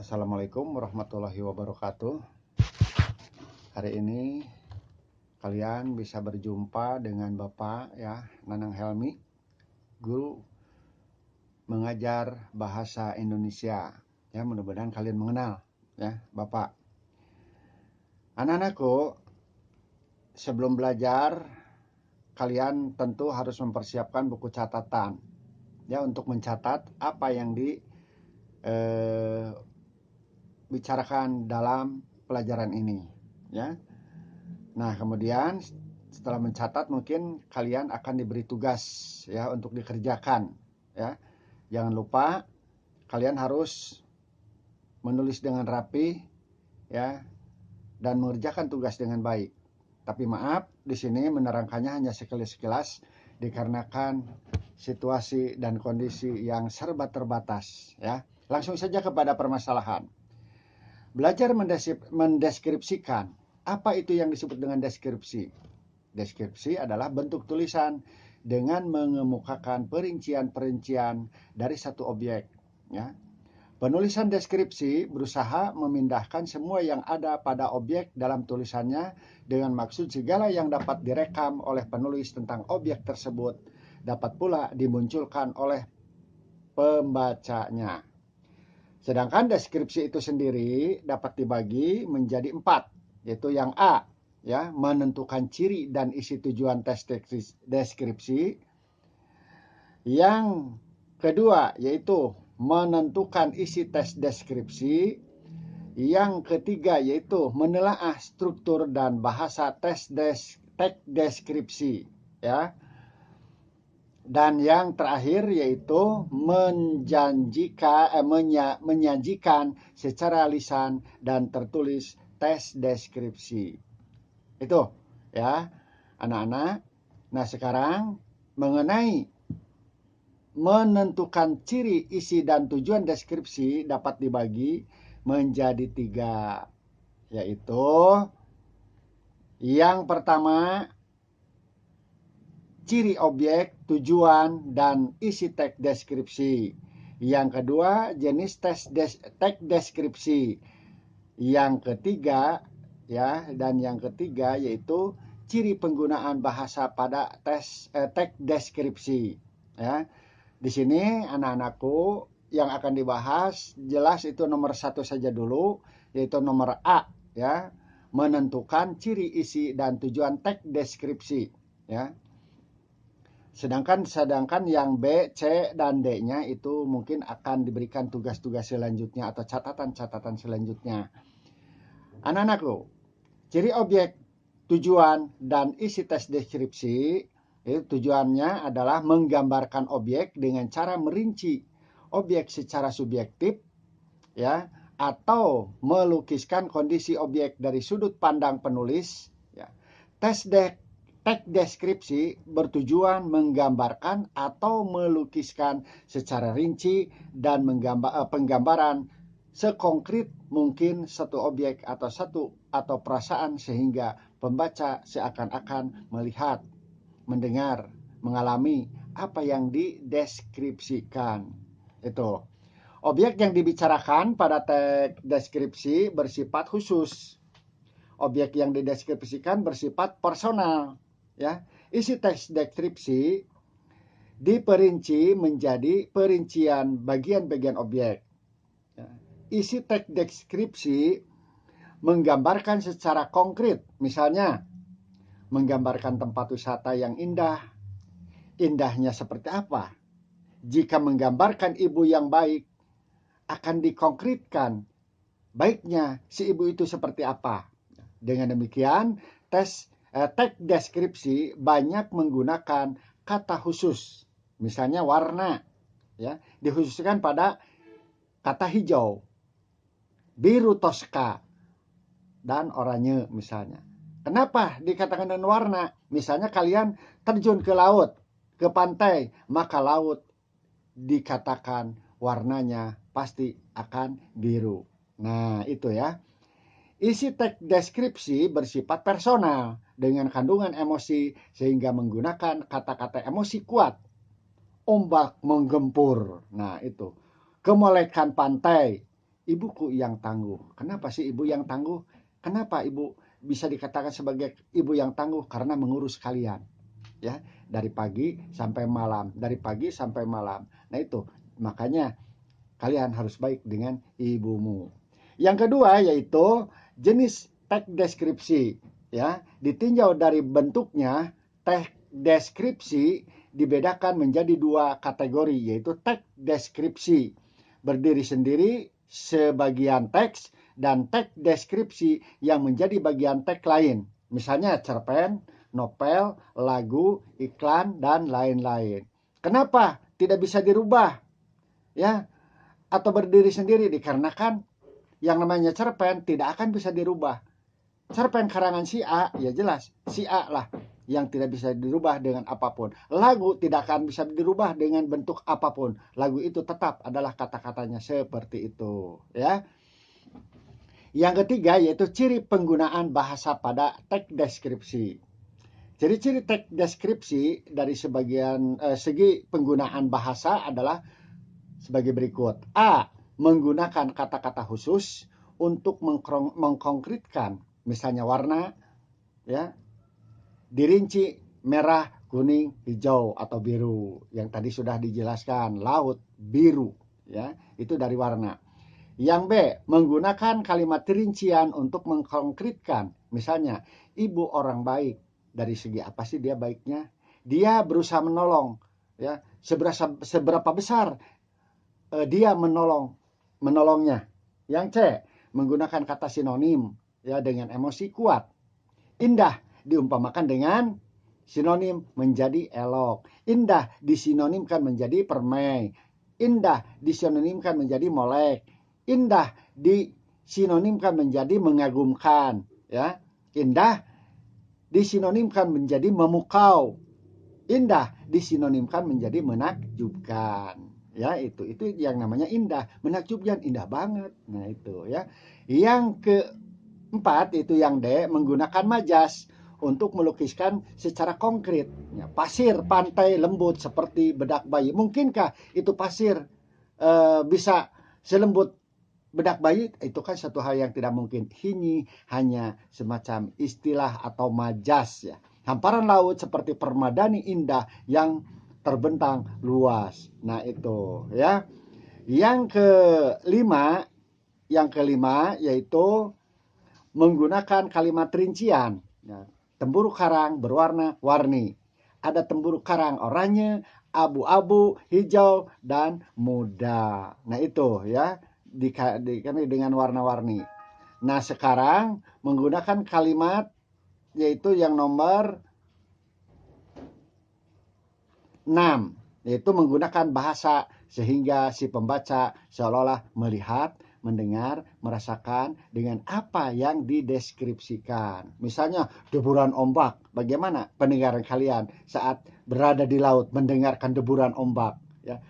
Assalamualaikum warahmatullahi wabarakatuh. Hari ini kalian bisa berjumpa dengan Bapak ya, Nanang Helmi, guru mengajar bahasa Indonesia. Ya, mudah-mudahan kalian mengenal ya Bapak. Anak-anakku, sebelum belajar kalian tentu harus mempersiapkan buku catatan ya untuk mencatat apa yang bicarakan dalam pelajaran ini ya. Nah, kemudian setelah mencatat mungkin kalian akan diberi tugas ya untuk dikerjakan ya. Jangan lupa kalian harus menulis dengan rapi ya dan mengerjakan tugas dengan baik. Tapi maaf, di sini menerangkannya hanya sekilas-sekilas dikarenakan situasi dan kondisi yang serba terbatas ya. Langsung saja kepada permasalahan. Belajar mendeskripsikan. Apa itu yang disebut dengan deskripsi? Deskripsi adalah bentuk tulisan dengan mengemukakan perincian-perincian dari satu objek. Ya. Penulisan deskripsi berusaha memindahkan semua yang ada pada objek dalam tulisannya dengan maksud segala yang dapat direkam oleh penulis tentang objek tersebut dapat pula dimunculkan oleh pembacanya. Sedangkan deskripsi itu sendiri dapat dibagi menjadi 4, yaitu yang A, ya, menentukan ciri dan isi tujuan tes deskripsi. Yang kedua, yaitu menentukan isi tes deskripsi. Yang ketiga, yaitu menelaah struktur dan bahasa tes deskripsi, ya. Dan yang terakhir yaitu menyajikan secara lisan dan tertulis tes deskripsi. Itu ya anak-anak. Nah sekarang mengenai menentukan ciri, isi, dan tujuan deskripsi dapat dibagi menjadi 3. Yaitu yang pertama ciri objek, tujuan, dan isi teks deskripsi. Yang kedua, jenis teks deskripsi. Yang ketiga, ya, dan yang ketiga yaitu ciri penggunaan bahasa pada teks deskripsi. Ya, di sini anak-anakku yang akan dibahas jelas itu nomor 1 saja dulu, yaitu nomor A, ya, menentukan ciri, isi, dan tujuan teks deskripsi. Ya. Sedangkan yang B, C, dan D-nya itu mungkin akan diberikan tugas-tugas selanjutnya atau catatan-catatan selanjutnya. Anak-anakku, ciri objek, tujuan, dan isi tes deskripsi, itu tujuannya adalah menggambarkan objek dengan cara merinci objek secara subjektif, ya, atau melukiskan kondisi objek dari sudut pandang penulis. Ya. Tes deskripsi bertujuan menggambarkan atau melukiskan secara rinci dan penggambaran sekonkret mungkin satu objek atau perasaan sehingga pembaca seakan-akan melihat, mendengar, mengalami apa yang dideskripsikan. Itu. Objek yang dibicarakan pada teks deskripsi bersifat khusus. Objek yang dideskripsikan bersifat personal. Ya, isi teks deskripsi diperinci menjadi perincian bagian-bagian objek. Ya. Isi teks deskripsi menggambarkan secara konkret, misalnya menggambarkan tempat wisata yang indah. Indahnya seperti apa? Jika menggambarkan ibu yang baik, akan dikonkretkan baiknya si ibu itu seperti apa. Dengan demikian, teks deskripsi banyak menggunakan kata khusus. Misalnya warna, ya, dikhususkan pada kata hijau, biru toska, dan oranye misalnya. Kenapa dikatakan dengan warna? Misalnya kalian terjun ke laut, ke pantai, maka laut dikatakan warnanya pasti akan biru. Nah, itu ya. Isi teks deskripsi bersifat personal dengan kandungan emosi sehingga menggunakan kata-kata emosi kuat. Ombak menggempur. Nah, itu. Kemolekan pantai. ibuku yang tangguh. Kenapa sih ibu yang tangguh? Kenapa ibu bisa dikatakan sebagai ibu yang tangguh? Karena mengurus kalian, ya, dari pagi sampai malam, dari pagi sampai malam. Nah itu, makanya kalian harus baik dengan ibumu. Yang kedua yaitu jenis teks deskripsi, ya. Ditinjau dari bentuknya, teks deskripsi dibedakan menjadi dua kategori, yaitu teks deskripsi berdiri sendiri sebagian teks dan teks deskripsi yang menjadi bagian teks lain. Misalnya cerpen, novel, lagu, iklan, dan lain-lain. Kenapa tidak bisa dirubah? Ya, atau berdiri sendiri dikarenakan yang namanya cerpen tidak akan bisa dirubah. Cerpen karangan si A, ya jelas si A lah yang tidak bisa dirubah dengan apapun. Lagu tidak akan bisa dirubah dengan bentuk apapun. Lagu itu tetap adalah kata-katanya seperti itu, ya. Yang ketiga yaitu ciri penggunaan bahasa pada teks deskripsi. Ciri-ciri teks deskripsi dari segi penggunaan bahasa adalah sebagai berikut. A. Menggunakan kata-kata khusus untuk mengkonkretkan, misalnya warna, ya, dirinci merah, kuning, hijau atau biru. Yang tadi sudah dijelaskan, laut biru, ya, itu dari warna. Yang B, menggunakan kalimat rincian untuk mengkonkretkan, misalnya ibu orang baik. Dari segi apa sih dia baiknya? Dia berusaha menolong, ya, seberapa besar dia menolongnya. Yang C, menggunakan kata sinonim, ya, dengan emosi kuat. Indah diumpamakan dengan sinonim menjadi elok. Indah disinonimkan menjadi permai. Indah disinonimkan menjadi molek. Indah disinonimkan menjadi mengagumkan, ya. Indah disinonimkan menjadi memukau. Indah disinonimkan menjadi menakjubkan. Ya, itu yang namanya indah, menakjubkan, indah banget. Nah, itu, ya. Yang keempat itu yang D, menggunakan majas untuk melukiskan secara konkret, ya, pasir pantai lembut seperti bedak bayi. Mungkinkah itu pasir bisa selembut bedak bayi? Itu kan satu hal yang tidak mungkin. Ini hanya semacam istilah atau majas, ya. Hamparan laut seperti permadani indah yang terbentang luas. Nah, itu, ya. Yang kelima yaitu menggunakan kalimat rincian. Ya, tempuruk karang berwarna-warni. Ada tempuruk karang oranye, abu-abu, hijau, dan muda. Nah, itu, ya, dengan warna-warni. Nah, sekarang menggunakan kalimat yaitu yang nomor 6, yaitu menggunakan bahasa sehingga si pembaca seolah-olah melihat, mendengar, merasakan dengan apa yang dideskripsikan. Misalnya deburan ombak, bagaimana pendengaran kalian saat berada di laut mendengarkan deburan ombak, ya.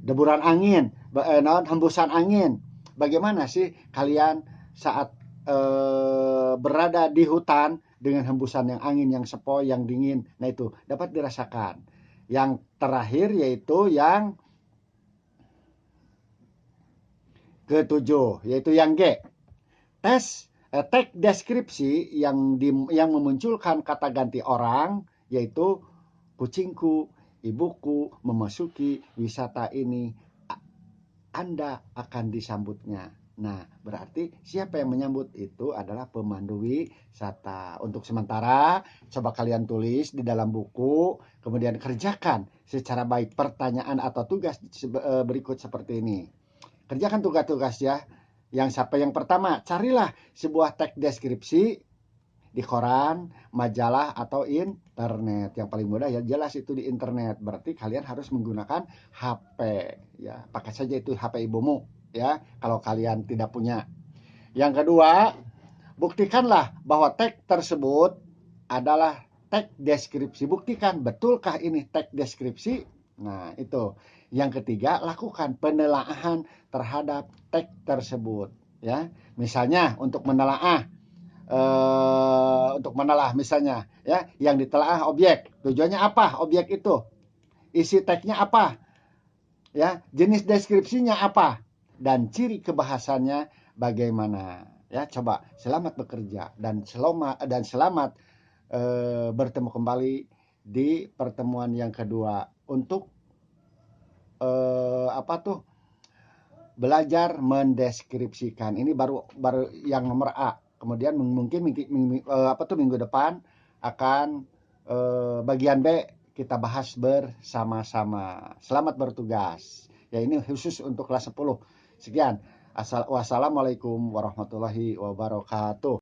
Deburan angin, hembusan angin, bagaimana sih kalian saat berada di hutan dengan hembusan yang angin yang sepoi, yang dingin. Nah, itu dapat dirasakan. Yang terakhir yaitu yang ketujuh, yaitu yang G. Teks deskripsi yang memunculkan kata ganti orang, yaitu kucingku, ibuku memasuki wisata ini, Anda akan disambutnya. Nah, berarti siapa yang menyambut itu adalah pemandu wisata. Untuk sementara, coba kalian tulis di dalam buku, kemudian kerjakan secara baik pertanyaan atau tugas berikut seperti ini. Kerjakan tugas-tugas, ya. Yang pertama, carilah sebuah teks deskripsi di koran, majalah, atau internet. Yang paling mudah ya jelas itu di internet. Berarti kalian harus menggunakan HP, ya. Pakai saja itu HP ibumu, ya, kalau kalian tidak punya. Yang kedua, buktikanlah bahwa teks tersebut adalah teks deskripsi. Buktikan betulkah ini teks deskripsi. Nah, itu. Yang ketiga, lakukan penelaahan terhadap teks tersebut, ya. Misalnya untuk menelaah misalnya, ya, yang ditelaah objek. Tujuannya apa objek itu? Isi teksnya apa? Ya, jenis deskripsinya apa? dan ciri kebahasannya bagaimana. Ya, coba selamat bekerja dan selamat bertemu kembali di pertemuan yang kedua untuk apa tuh belajar mendeskripsikan. Ini baru yang nomor A. Kemudian mungkin minggu depan akan bagian B kita bahas bersama-sama. Selamat bertugas. Ya, ini khusus untuk kelas 10. Sekian. Wassalamualaikum warahmatullahi wabarakatuh.